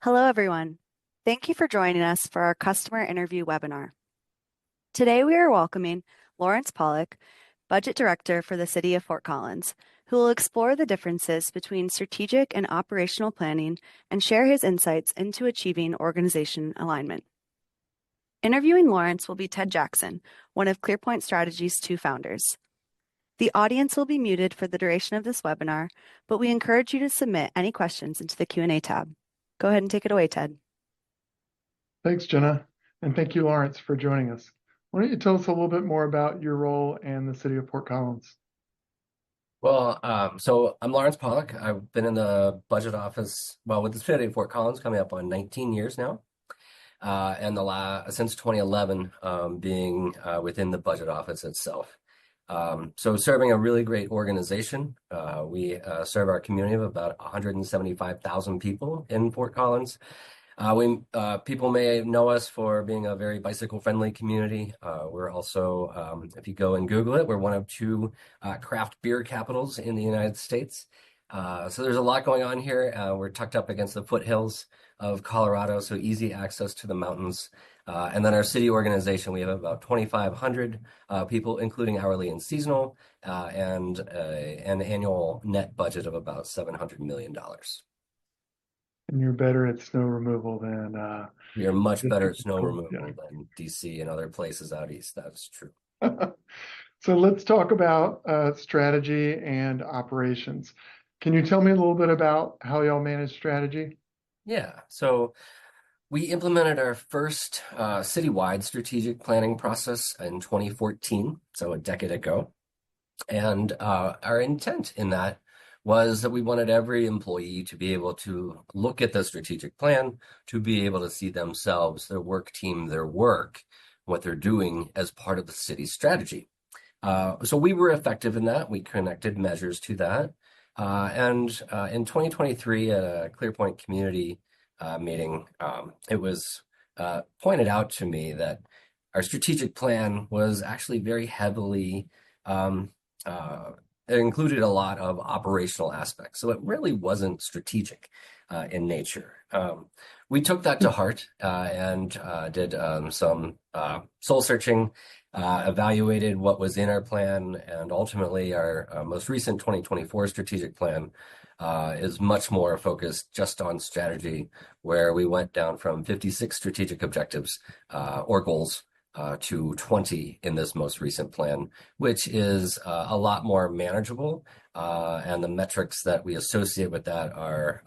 Hello, everyone. Thank you for joining us for our customer interview webinar. Today, we are welcoming Lawrence Pollack, Budget Director for the City of Fort Collins, who will explore the differences between strategic and operational planning and share his insights into achieving organization alignment. Interviewing Lawrence will be Ted Jackson, one of ClearPoint Strategy's two founders. The audience will be muted for the duration of this webinar, but we encourage you to submit any questions into the Q&A tab. Go ahead and take it away, Ted. Thanks, Jenna, and thank you, Lawrence, for joining us. Why don't you tell us a little bit more about your role and the City of Fort Collins? So I'm Lawrence Pollack. I've been in the budget office, with the City of Fort Collins coming up on 19 years now, and since 2011 being within the budget office itself. So serving a really great organization. We serve our community of about 175,000 people in Fort Collins. People may know us for being a very bicycle-friendly community. We're also, if you go and Google it, we're one of two craft beer capitals in the United States. So there's a lot going on here. We're tucked up against the foothills of Colorado, so easy access to the mountains. And then our city organization, we have about 2,500 people, including hourly and seasonal, and an annual net budget of about $700 million. And you're better at snow removal than we are much better at snow removal than DC and other places out east. That's true. So let's talk about strategy and operations. Can you tell me a little bit about how y'all manage strategy? Yeah, so we implemented our first citywide strategic planning process in 2014, so a decade ago. And our intent in that was that we wanted every employee to be able to look at the strategic plan, to be able to see themselves, their work team, their work, what they're doing as part of the city's strategy. So we were effective in that. We connected measures to that. And in 2023 at a ClearPoint community meeting, it was pointed out to me that our strategic plan was actually very heavily it included a lot of operational aspects, so it really wasn't strategic in nature. We took that to heart and did some soul searching, evaluated what was in our plan, and ultimately our most recent 2024 strategic plan is much more focused just on strategy, where we went down from 56 strategic objectives or goals to 20 in this most recent plan, which is a lot more manageable, and the metrics that we associate with that are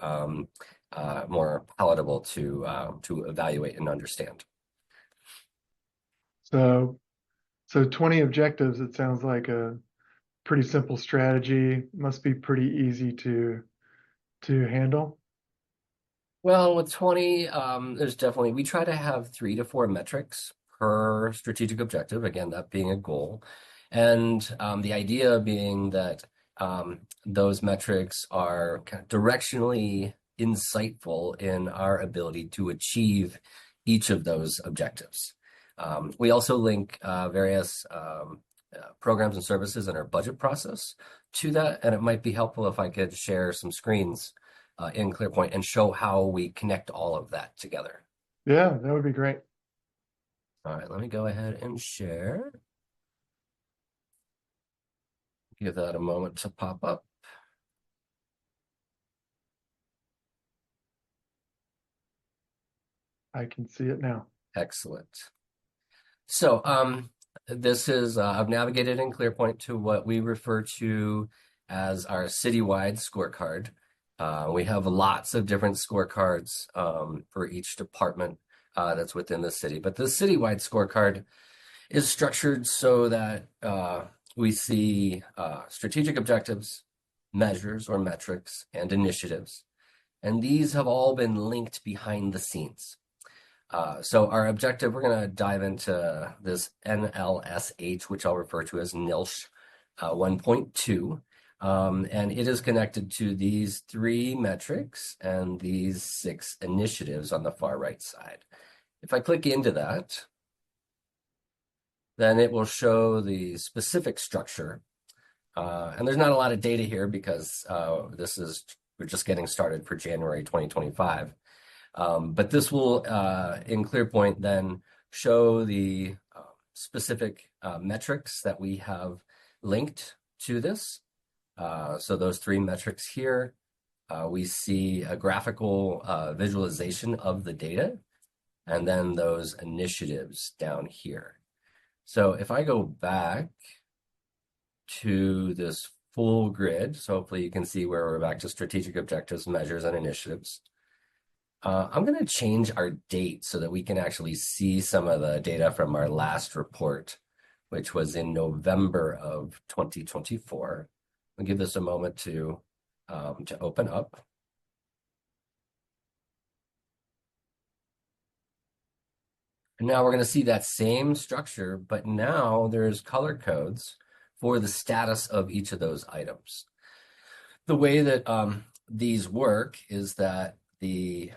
more palatable to evaluate and understand. So 20 objectives, it sounds like a pretty simple strategy. Must be pretty easy to handle. Well, with 20, we try to have 3 to 4 metrics per strategic objective, again, that being a goal. And the idea being that those metrics are kind of directionally insightful in our ability to achieve each of those objectives. We also link various programs and services in our budget process to that, and it might be helpful if I could share some screens in ClearPoint and show how we connect all of that together. Yeah, that would be great. All right, let me go ahead and share. Give that a moment to pop up. I can see it now. Excellent. So this is, I've navigated in ClearPoint to what we refer to as our citywide scorecard. We have lots of different scorecards for each department that's within the city. But the citywide scorecard is structured so that we see strategic objectives, measures or metrics, and initiatives. And these have all been linked behind the scenes. So our objective, we're going to dive into this NLSH, which I'll refer to as NILSH 1.2. And it is connected to these 3 metrics and these 6 initiatives on the far right side. If I click into that, then it will show the specific structure. And there's not a lot of data here because we're just getting started for January 2025. But this will, in ClearPoint, then show the specific metrics that we have linked to this. So those 3 metrics here, we see a graphical visualization of the data, and then those initiatives down here. So if I go back to this full grid, so hopefully you can see where we're back to strategic objectives, measures, and initiatives. I'm going to change our date so that we can actually see some of the data from our last report, which was in November of 2024. I'll give this a moment to open up. And now we're going to see that same structure, but now there's color codes for the status of each of those items. The way that these work is that the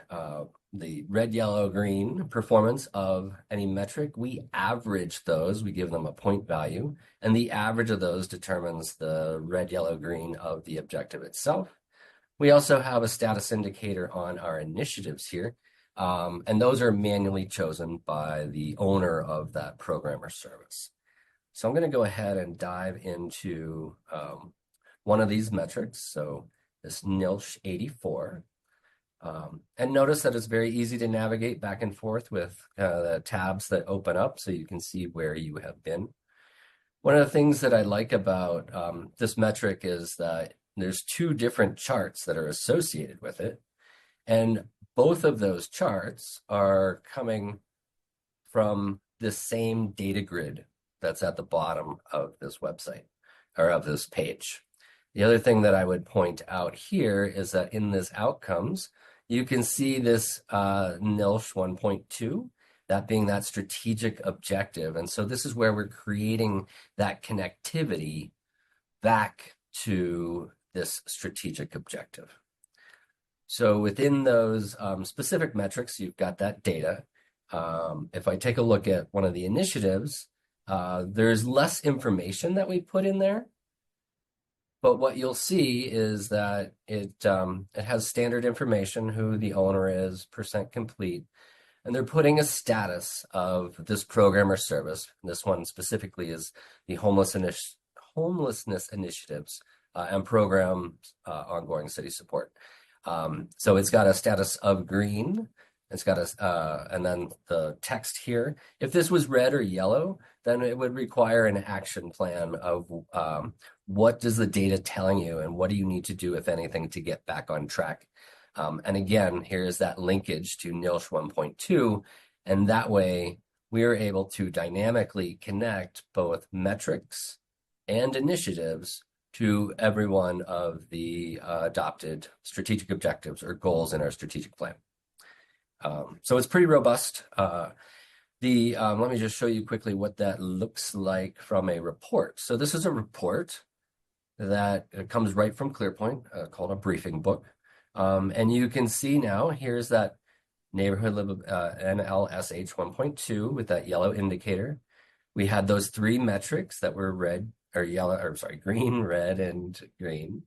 red, yellow, green performance of any metric, we average those, we give them a point value, and the average of those determines the red, yellow, green of the objective itself. We also have a status indicator on our initiatives here, and those are manually chosen by the owner of that program or service. So I'm going to go ahead and dive into one of these metrics, so this NILSH 84. And notice that it's very easy to navigate back and forth with the tabs that open up so you can see where you have been. One of the things that I like about this metric is that there's 2 different charts that are associated with it. And both of those charts are coming from the same data grid that's at the bottom of this website or of this page. The other thing that I would point out here is that in this outcomes, you can see this NILSH 1.2, that being that strategic objective. And so this is where we're creating that connectivity back to this strategic objective. So within those specific metrics, you've got that data. If I take a look at one of the initiatives, there's less information that we put in there. But what you'll see is that it has standard information, who the owner is, % complete, and they're putting a status of this program or service. This one specifically is the homelessness initiatives and programs ongoing city support. So it's got a status of green. It's got and then the text here. If this was red or yellow, then it would require an action plan of what does the data telling you and what do you need to do, if anything, to get back on track. And again, here's that linkage to NILSH 1.2. And that way we are able to dynamically connect both metrics and initiatives to every one of the adopted strategic objectives or goals in our strategic plan. So it's pretty robust. Let me just show you quickly what that looks like from a report. So this is a report that comes right from ClearPoint called a briefing book. And you can see now, here's that neighborhood NLSH 1.2 with that yellow indicator. We had those 3 metrics that were green, red, and green.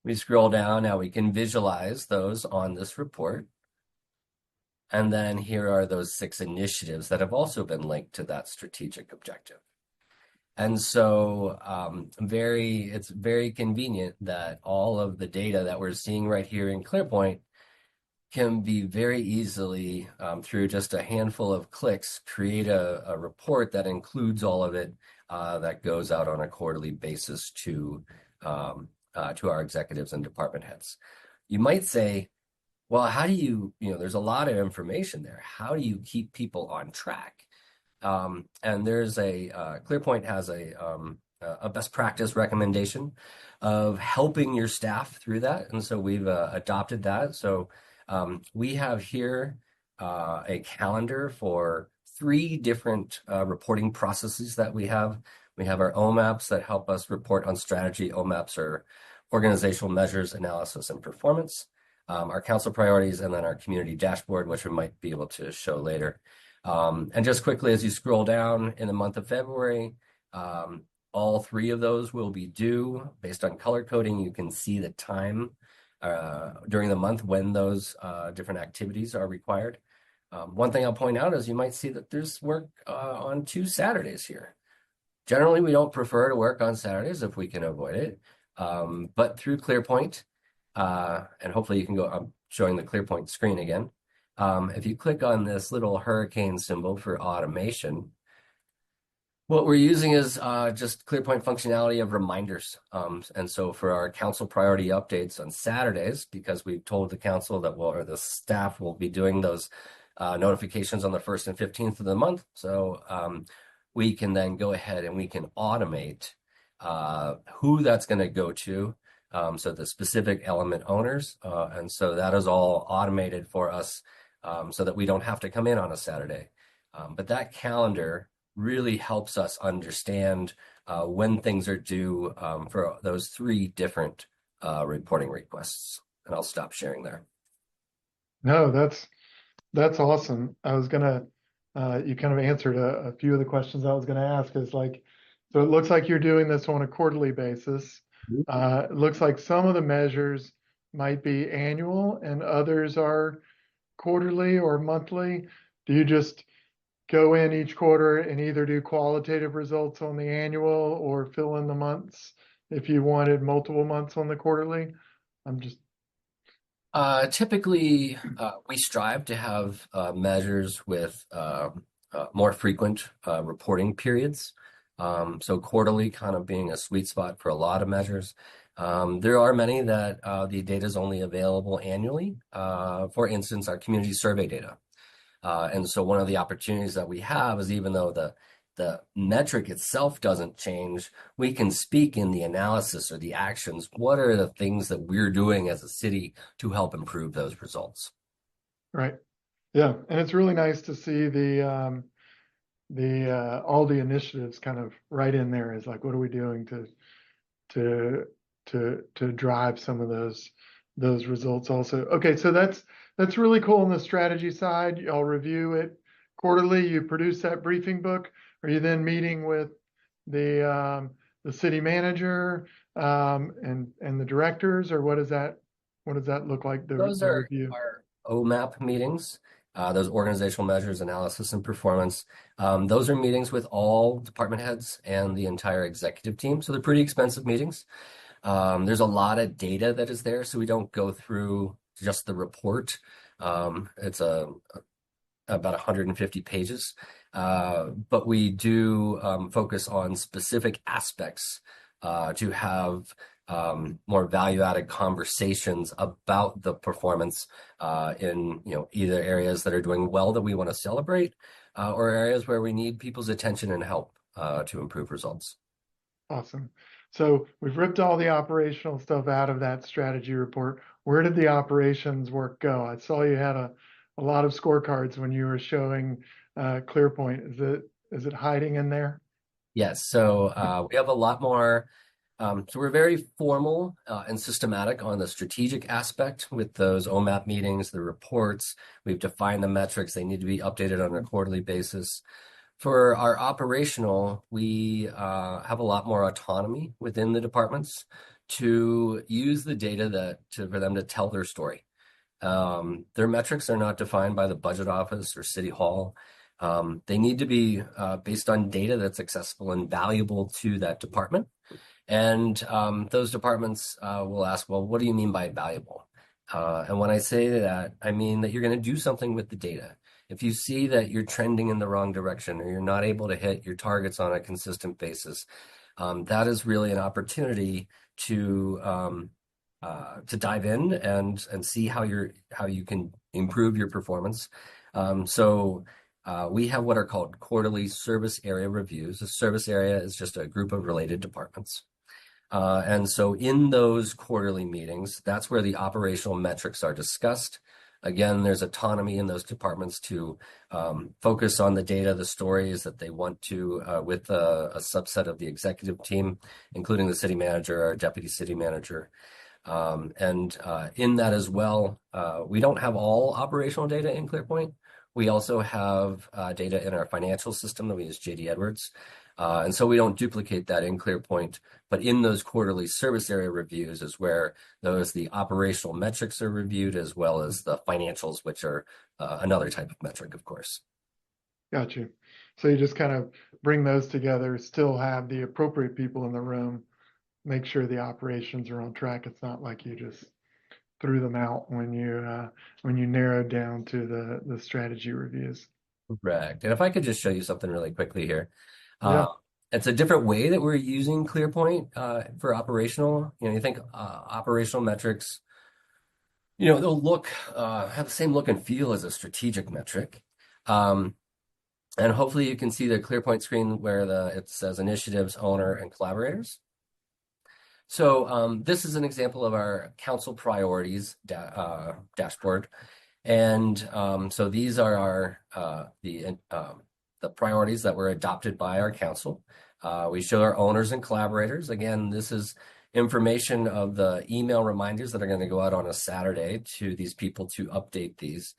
We scroll down, now we can visualize those on this report. And then here are those 6 initiatives that have also been linked to that strategic objective. And so it's very convenient that all of the data that we're seeing right here in ClearPoint can be very easily, through just a handful of clicks, create a report that includes all of it, that goes out on a quarterly basis to our executives and department heads. You might say, well, how do there's a lot of information there. How do you keep people on track? And there's ClearPoint has a best practice recommendation of helping your staff through that. And so we've adopted that. So we have here a calendar for 3 different reporting processes that we have. We have our OMAPs that help us report on strategy. OMAPs are organizational measures, analysis, and performance. Our council priorities, and then our community dashboard, which we might be able to show later. And just quickly, as you scroll down in the month of February, all 3 of those will be due based on color coding. You can see the time during the month when those different activities are required. One thing I'll point out is you might see that there's work on 2 Saturdays here. Generally, we don't prefer to work on Saturdays if we can avoid it. But through ClearPoint, and hopefully you can go, I'm showing the ClearPoint screen again. If you click on this little hurricane symbol for automation, what we're using is just ClearPoint functionality of reminders. And so for our council priority updates on Saturdays, because we've told the council that or the staff will be doing those notifications on the 1st and 15th of the month. So we can then go ahead and we can automate who that's going to go to. So the specific element owners. And so that is all automated for us so that we don't have to come in on a Saturday. But that calendar really helps us understand when things are due for those 3 different reporting requests. And I'll stop sharing there. No, that's awesome. I was gonna, you kind of answered a few of the questions I was gonna ask. Is like, so it looks like you're doing this on a quarterly basis. It looks like some of the measures might be annual and others are quarterly or monthly. Do you just go in each quarter and either do qualitative results on the annual or fill in the months if you wanted multiple months on the quarterly? I'm just Typically, we strive to have measures with more frequent reporting periods. So quarterly kind of being a sweet spot for a lot of measures. There are many that the data is only available annually. For instance, our community survey data. And so one of the opportunities that we have is even though the metric itself doesn't change, we can speak in the analysis or the actions. What are the things that we're doing as a city to help improve those results? right. Yeah, and it's really nice to see all the initiatives kind of right in there. Is like, what are we doing to drive some of those results also? Okay, so that's really cool on the strategy side. Y'all review it quarterly. You produce that briefing book. Are you then meeting with the city manager and the directors, or what does that look like? Those The are review. our OMAP meetings, those organizational measures, analysis, and performance. Those are meetings with all department heads and the entire executive team. So they're pretty expensive meetings. There's a lot of data that is there, so we don't go through just the report. It's about 150 pages. But we do focus on specific aspects to have more value-added conversations about the performance in either areas that are doing well that we want to celebrate or areas where we need people's attention and help to improve results. Awesome. So we've ripped all the operational stuff out of that strategy report. Where did the operations work go? I saw you had a lot of scorecards when you were showing ClearPoint. Is it hiding in there? Yes. So we have a lot more. So we're very formal and systematic on the strategic aspect with those OMAP meetings, the reports. We've defined the metrics. They need to be updated on a quarterly basis. For our operational, we have a lot more autonomy within the departments to use the data for them to tell their story. Their metrics are not defined by the budget office or city hall. They need to be based on data that's accessible and valuable to that department. And those departments will ask, well, what do you mean by valuable? And when I say that, I mean that you're going to do something with the data. If you see that you're trending in the wrong direction or you're not able to hit your targets on a consistent basis, that is really an opportunity to dive in and see how you can improve your performance. So we have what are called quarterly service area reviews. A service area is just a group of related departments. And so in those quarterly meetings, that's where the operational metrics are discussed. Again, there's autonomy in those departments to focus on the data, the stories that they want to with a subset of the executive team, including the city manager or deputy city manager. In that as well, we don't have all operational data in ClearPoint. We also have data in our financial system that we use JD Edwards. And so we don't duplicate that in ClearPoint, but in those quarterly service area reviews is where the operational metrics are reviewed, as well as the financials, which are another type of metric, of course. Got you. So you just kind of bring those together, still have the appropriate people in the room, make sure the operations are on track. It's not like you just threw them out when you narrowed down to the strategy reviews. Correct. And if I could just show you something really quickly here. Yeah. It's a different way that we're using ClearPoint for operational. You think operational metrics, they'll have the same look and feel as a strategic metric. And hopefully you can see the ClearPoint screen where it says initiatives, owner, and collaborators. So this is an example of our council priorities dashboard. And so these are the priorities that were adopted by our council. We show our owners and collaborators. Again, this is information of the email reminders that are going to go out on a Saturday to these people to update these.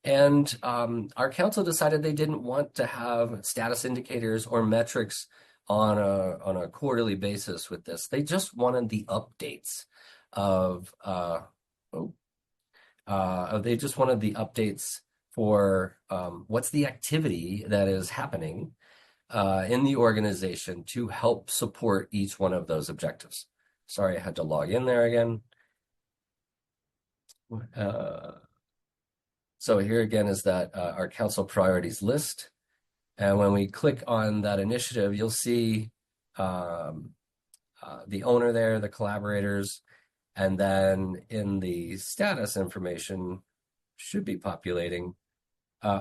And our council decided they didn't want to have status indicators or metrics on a quarterly basis with this. They just wanted the updates they just wanted the updates for what's the activity that is happening in the organization to help support each one of those objectives. Sorry, I had to log in there again. So here again is that our council priorities list. And when we click on that initiative, you'll see the owner there, the collaborators, and then in the status information should be populating. Yeah,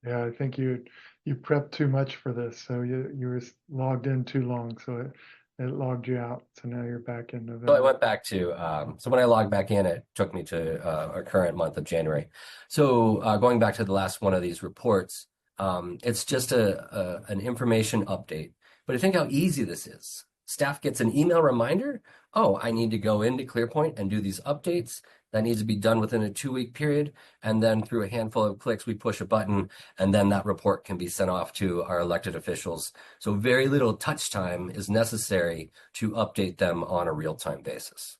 I think you prepped too much for this, so you were logged in too long, so it logged you out. So now you're back in November. So I went back to so when I logged back in, it took me to our current month of January. So going back to the last one of these reports, it's just an information update. But I think how easy this is. Staff gets an email reminder. Oh, I need to go into ClearPoint and do these updates. That needs to be done within a 2-week period. And then through a handful of clicks, we push a button, and then that report can be sent off to our elected officials. So very little touch time is necessary to update them on a real-time basis.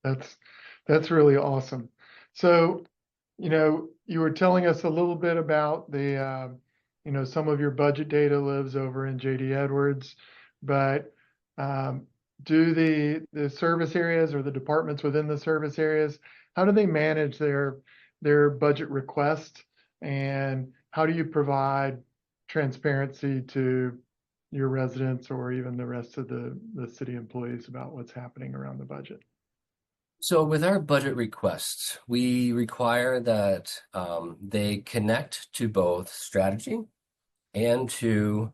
That's really awesome. So, you were telling us a little bit about the, some of your budget data lives over in JD Edwards, but do the service areas or the departments within the service areas, how do they manage their budget request, and how do you provide transparency to your residents or even the rest of the city employees about what's happening around the budget? So with our budget requests, we require that they connect to both strategy and to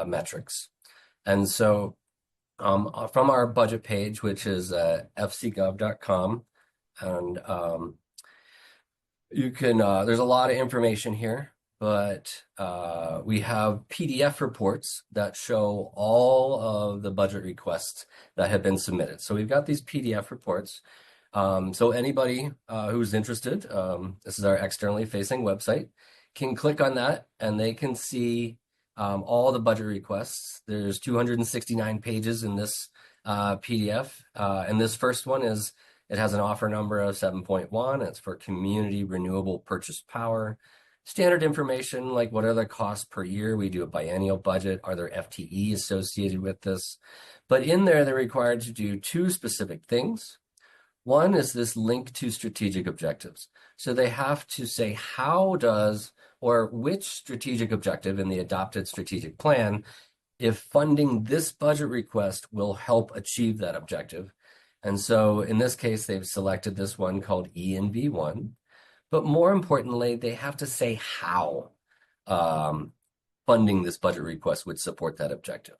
metrics. And so from our budget page, which is fcgov.com, and you can, there's a lot of information here, but we have PDF reports that show all of the budget requests that have been submitted. So we've got these PDF reports. So anybody who's interested, this is our externally facing website, can click on that and they can see all the budget requests. There's 269 pages in this PDF. And this first one it has an offer number of 7.1. It's for community renewable purchase power. Standard information like what are the costs per year? We do a biennial budget. Are there FTE associated with this? But in there, they're required to do 2 specific things. One is this link to strategic objectives. So they have to say which strategic objective in the adopted strategic plan, if funding this budget request will help achieve that objective. And so in this case, they've selected this one called ENV1. But more importantly, they have to say how funding this budget request would support that objective.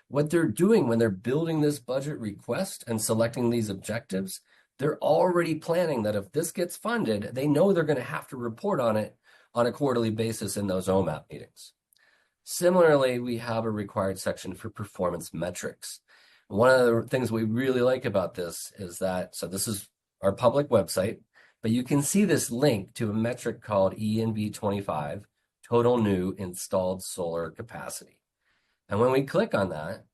What they're doing when they're building this budget request and selecting these objectives, they're already planning that if this gets funded, they know they're going to have to report on it on a quarterly basis in those OMAP meetings. Similarly, we have a required section for performance metrics. One of the things we really like about this is that, so this is our public website, but you can see this link to a metric called ENV25, total new installed solar capacity. And when we click on that,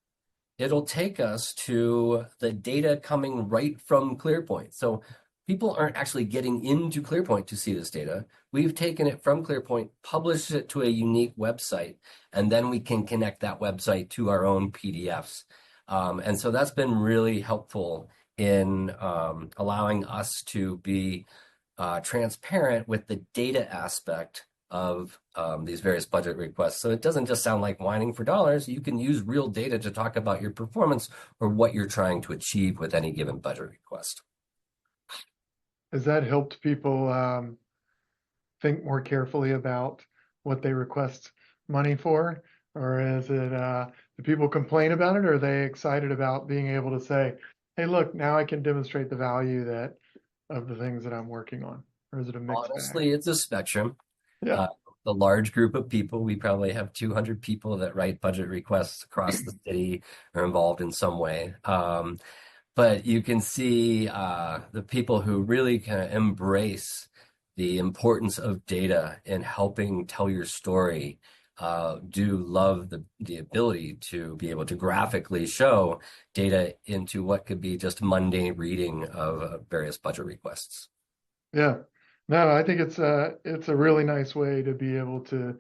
it'll take us to the data coming right from ClearPoint. So people aren't actually getting into ClearPoint to see this data. We've taken it from ClearPoint, published it to a unique website, and then we can connect that website to our own PDFs. And so that's been really helpful in allowing us to be transparent with the data aspect of these various budget requests. So it doesn't just sound like whining for dollars. You can use real data to talk about your performance or what you're trying to achieve with any given budget request. Has that helped people think more carefully about what they request money for? Or is it, do people complain about it? Or are they excited about being able to say, hey, look, now I can demonstrate the value of the things that I'm working on? Or is it a mixed Honestly, bag? it's a spectrum. Yeah. The large group of people, we probably have 200 people that write budget requests across the city, are involved in some way. But you can see the people who really kind of embrace the importance of data in helping tell your story do love the ability to be able to graphically show data into what could be just mundane reading of various budget requests. Yeah. No, I think it's a really nice way to be able to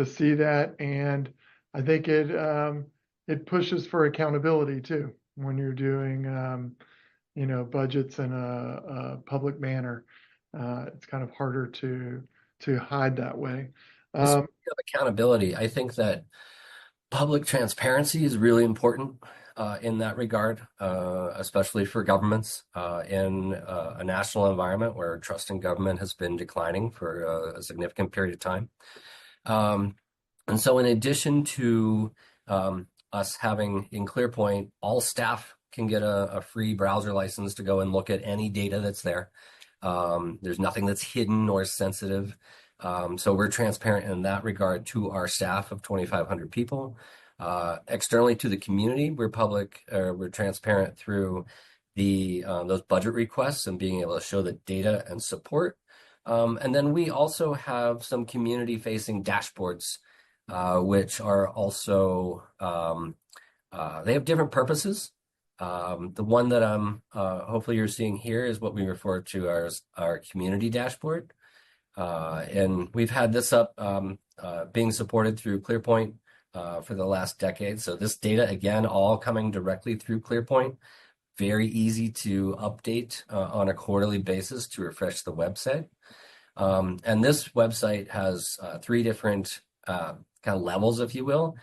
see that. And I think it pushes for accountability too when you're doing budgets in a public manner. It's kind of harder to hide that way. Speaking of accountability, I think that public transparency is really important in that regard, especially for governments in a national environment where trust in government has been declining for a significant period of time. And so in addition to us having in ClearPoint, all staff can get a free browser license to go and look at any data that's there. There's nothing that's hidden or sensitive. So we're transparent in that regard to our staff of 2,500 people. Externally to the community, we're transparent through those budget requests and being able to show the data and support. And then we also have some community-facing dashboards, which are also they have different purposes. The one that hopefully you're seeing here is what we refer to as our community dashboard. And we've had this up being supported through ClearPoint for the last decade. So this data, again, all coming directly through ClearPoint, very easy to update on a quarterly basis to refresh the website. And this website has three different kind of levels, if you will.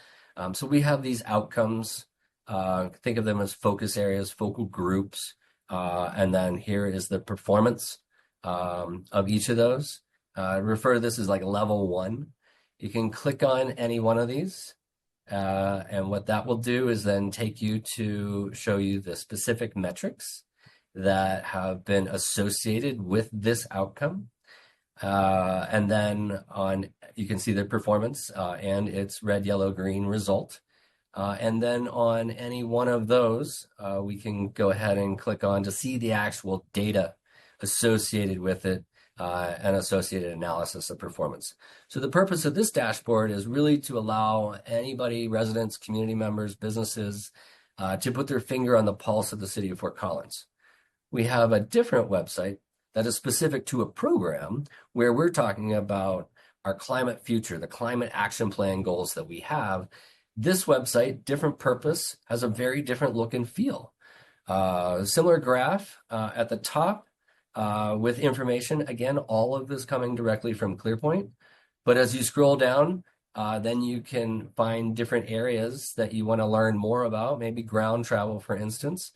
So we have these outcomes. Think of them as focus areas, focal groups. And then here is the performance of each of those. Refer to this as like level 1. You can click on any one of these. And what that will do is then take you to show you the specific metrics that have been associated with this outcome. And then you can see the performance and its red, yellow, green result. And then on any one of those, we can go ahead and click on to see the actual data associated with it and associated analysis of performance. So the purpose of this dashboard is really to allow anybody, residents, community members, businesses, to put their finger on the pulse of the city of Fort Collins. We have a different website that is specific to a program where we're talking about our climate future, the climate action plan goals that we have. This website, different purpose, has a very different look and feel. Similar graph at the top with information. Again, all of this coming directly from ClearPoint. But as you scroll down, then you can find different areas that you want to learn more about, maybe ground travel, for instance.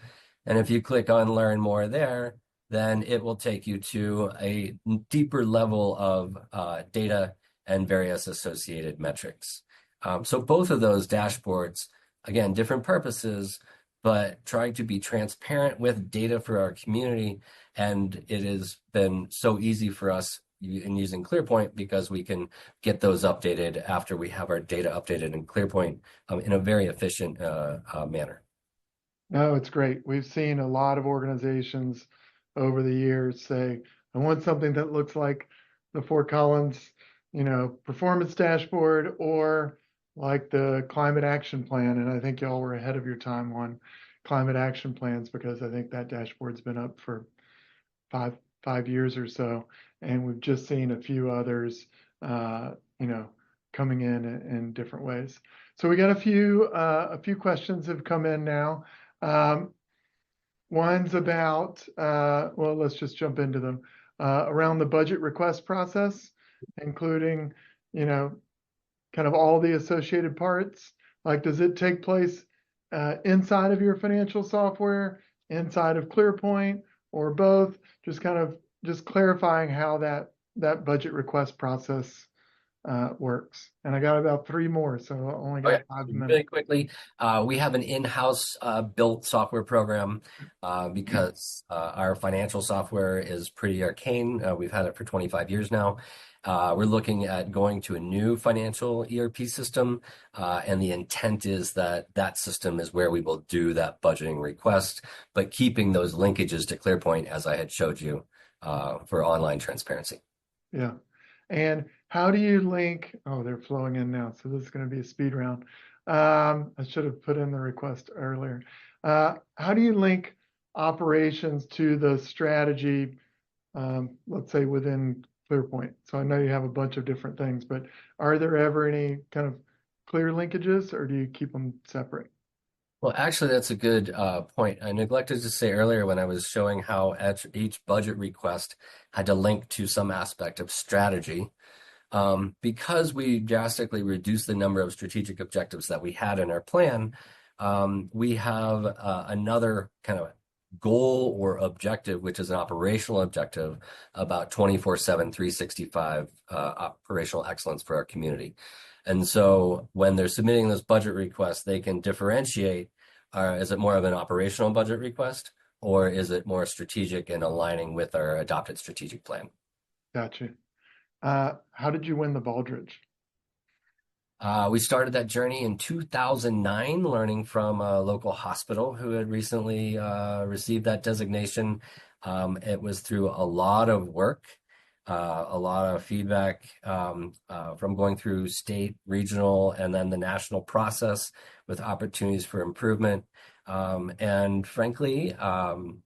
And if you click on learn more there, then it will take you to a deeper level of data and various associated metrics. So both of those dashboards, again, different purposes, but trying to be transparent with data for our community. And it has been so easy for us in using ClearPoint because we can get those updated after we have our data updated in ClearPoint in a very efficient manner. No, it's great. We've seen a lot of organizations over the years say, I want something that looks like the Fort Collins, performance dashboard or like the climate action plan. And I think y'all were ahead of your time on climate action plans because I think that dashboard's been up for five years or so. And we've just seen a few others, uh, you know, coming in different ways. So we got a few questions have come in now. Um, One's about, well, let's just jump into them, around the budget request process, including, you know, kind of all the associated parts. Like, does it take place inside of your financial software, inside of ClearPoint, or both? Just clarifying how that budget request process works. And I got about three more, so I only got Okay, 5 minutes. really quickly, we have an in-house built software program because our financial software is pretty arcane. We've had it for 25 years now. We're looking at going to a new financial ERP system, and the intent is that that system is where we will do that budgeting request, but keeping those linkages to ClearPoint as I had showed you for online transparency. Yeah. And how do you link? Oh, they're flowing in now. So this is going to be a speed round. I should have put in the request earlier. How do you link operations to the strategy, let's say within ClearPoint? So I know you have a bunch of different things, but are there ever any kind of clear linkages or do you keep them separate? Well, actually, that's a good point. I neglected to say earlier when I was showing how each budget request had to link to some aspect of strategy. Because we drastically reduced the number of strategic objectives that we had in our plan, we have another kind of goal or objective, which is an operational objective about 24/7, 365 operational excellence for our community. And so when they're submitting those budget requests, they can differentiate, is it more of an operational budget request or is it more strategic and aligning with our adopted strategic plan? Gotcha. How did you win the Baldrige? We started that journey in 2009, learning from a local hospital who had recently received that designation. It was through a lot of work, a lot of feedback from going through state, regional, and then the national process with opportunities for improvement. And frankly,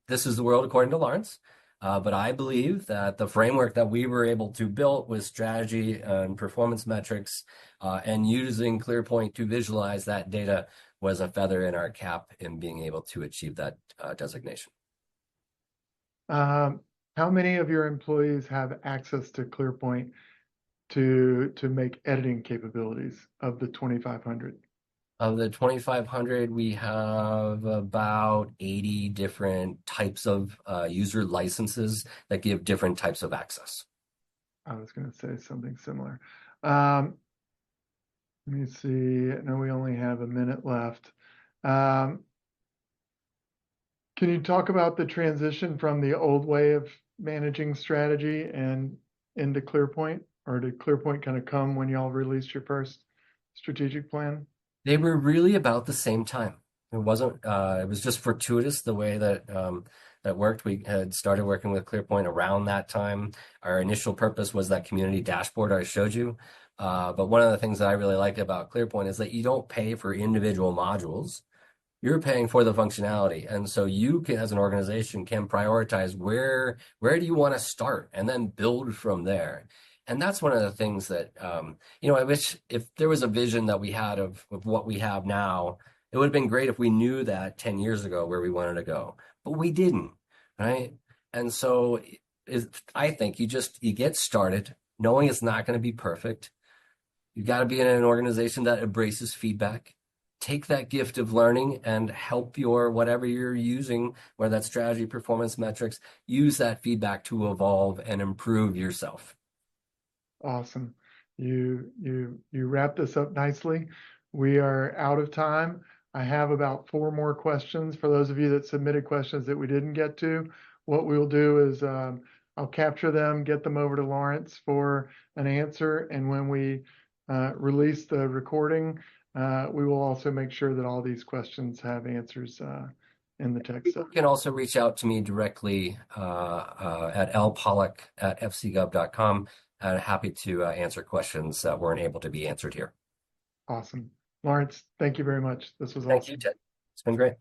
this is the world according to Lawrence. But I believe that the framework that we were able to build with strategy and performance metrics and using ClearPoint to visualize that data was a feather in our cap in being able to achieve that designation. How many of your employees have access to ClearPoint to make editing capabilities of the 2,500? Of the 2,500, we have about 80 different types of user licenses that give different types of access. I was going to say something similar. Let me see. No, we only have a minute left. Can you talk about the transition from the old way of managing strategy and into ClearPoint? Or did ClearPoint kind of come when y'all released your first strategic plan? They were really about the same time. It wasn't, it was just fortuitous the way that that worked. We had started working with ClearPoint around that time. Our initial purpose was that community dashboard I showed you. But one of the things that I really like about ClearPoint is that you don't pay for individual modules. You're paying for the functionality. And so you can, as an organization, can prioritize where do you want to start and then build from there. And that's one of the things that, I wish if there was a vision that we had of what we have now, it would have been great if we knew that 10 years ago where we wanted to go, but we didn't, right? And so I think you get started knowing it's not going to be perfect. You got to be in an organization that embraces feedback. Take that gift of learning and help your whatever you're using, whether that's strategy, performance metrics, use that feedback to evolve and improve yourself. Awesome. You wrapped this up nicely. We are out of time. I have about 4 more questions for those of you that submitted questions that we didn't get to. What we'll do is I'll capture them, get them over to Lawrence for an answer, and when we release the recording, we will also make sure that all these questions have answers in the tech You stuff. can also reach out to me directly at lpollack@fcgov.com. Happy to answer questions that weren't able to be answered here. Awesome. Lawrence, thank you very much. This was Thank awesome. you, Ted. It's been great.